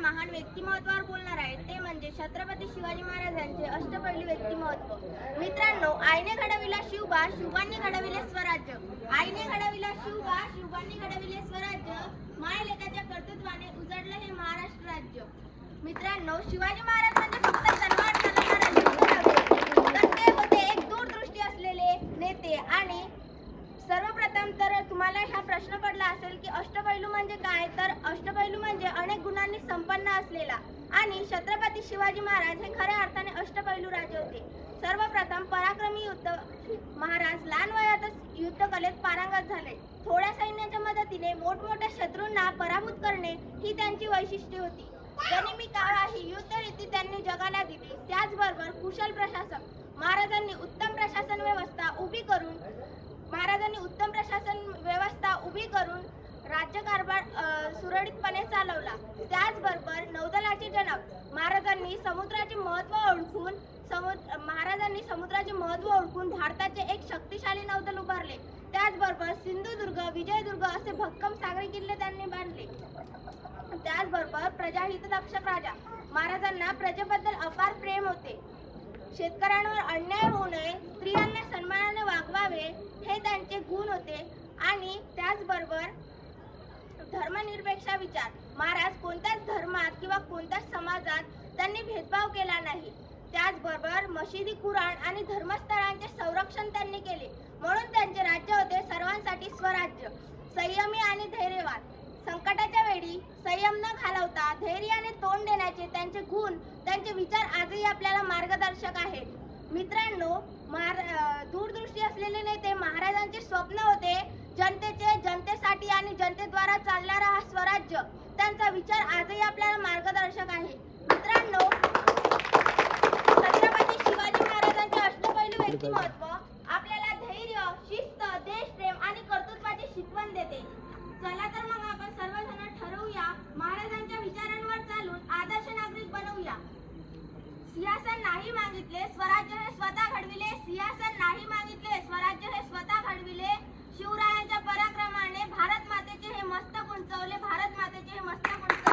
महान व्यक्तिमत्वावर बोलणार आहे ते म्हणजे छत्रपती शिवाजी महाराजांचे अष्टपैलू व्यक्तिमत्व। मित्रांनो, आईने घडविला शिवबा, शिवबांनी घडविले स्वराज्य। आईने घडविला शिवबा, शिवबांनी घडविले स्वराज्य। माय लेकाच्या कर्तृत्वाने उजळले हे महाराष्ट्र राज्य। मित्रांनो, शिवाजी महाराज म्हणजे फक्त तलवार चालवणारे योद्धे तर ते होते एक दूरदृष्टी असलेले नेते। आणि सर्वप्रथम तर तुम्हाला हा प्रश्न पडला असेल की अष्टपैलू म्हणजे काय, तर अष्टपैलू म्हणजे अनेक गुणांनी संपन्न असलेला आणि छत्रपती शिवाजी महाराज हे खऱ्या अर्थाने अष्टपैलू राजे होते। सर्वप्रथम पराक्रमी युद्ध महाराज लहान वयातच युद्धकलेत पारंगत झाले। थोड्या सैन्याच्या मदतीने मोठमोठ्या शत्रूंना पराभूत करणे ही त्यांची वैशिष्ट्ये होती। गनिमी कावा ही युद्धनीती त्यांनी जगाला दिली। त्याचबरोबर कुशल प्रशासक महाराजांनी उत्तम प्रशासन व्यवस्था उभी करून राज्यकारभार सुरळीतपणे चालवला। त्याचबरोबर नौदलाचे जनक महाराजांनी समुद्राचे महत्त्व ओळखून भारताचे एक शक्तिशाली नौदल उभारले। त्याचबरोबर सिंधुदुर्ग, विजयदुर्ग असे भक्कम सागरी किल्ले त्यांनी बांधले। त्याचबरोबर प्रजाहितरक्षक राजा महाराजांना प्रजेबद्दल अपार प्रेम होते। शेतकऱ्यांवर अन्याय होऊ नये, स्त्रियांना सन्मानाने वागवावे हे त्यांचे गुण होते। आणि त्याचबरोबर धर्मनिरपेक्ष विचार, महाराज कोणत्याच धर्मात किंवा कोणत्याच समाजात त्यांनी भेदभाव केला नाही। त्याचबरोबर मशिदी, कुराण आणि धर्मस्थळांचे संरक्षण त्यांनी केले, म्हणून त्यांचे राज्य होते सर्वांसाठी स्वराज्य। संयमी आणि धैर्यवान, संकटाच्या वेळी संयम न घालवता धैर्याने तोंड देण्याचे त्यांचे गुण, त्यांचे विचार आजही आपल्याला मार्गदर्शक आहेत। मित्रांनो, दूरदृष्टी असलेले नेते महाराजांचे स्वप्न होते जनतेचे, जनतेसाठी आणि जनतेद्वारा चालणारा हा स्वराज्य। त्यांचा विचार आजही आपल्याला मार्गदर्शक आहे। मित्रांनो, छत्रपती शिवाजी महाराजांचे अष्टपैलू व्यक्तिमत्व आपल्याला धैर्य, शिस्त, देशप्रेम आणि कर्तृत्वाची शिकवण देते। चला तर मग आपण सर्वजण ठरवूया, महाराजांच्या विचारांवर चालून आदर्श नागरिक बनवूया। सिंहासन नाही मागितले, स्वराज्य हे स्वतः घडविले। सिंहासन नाही मागितले, स्वराज्य हे स्वतः घडविले। शिवरायांच्या पराक्रमाने भारत मातेचे हे मस्तक उंचावले, भारत मातेचे हे मस्तक उंचावले।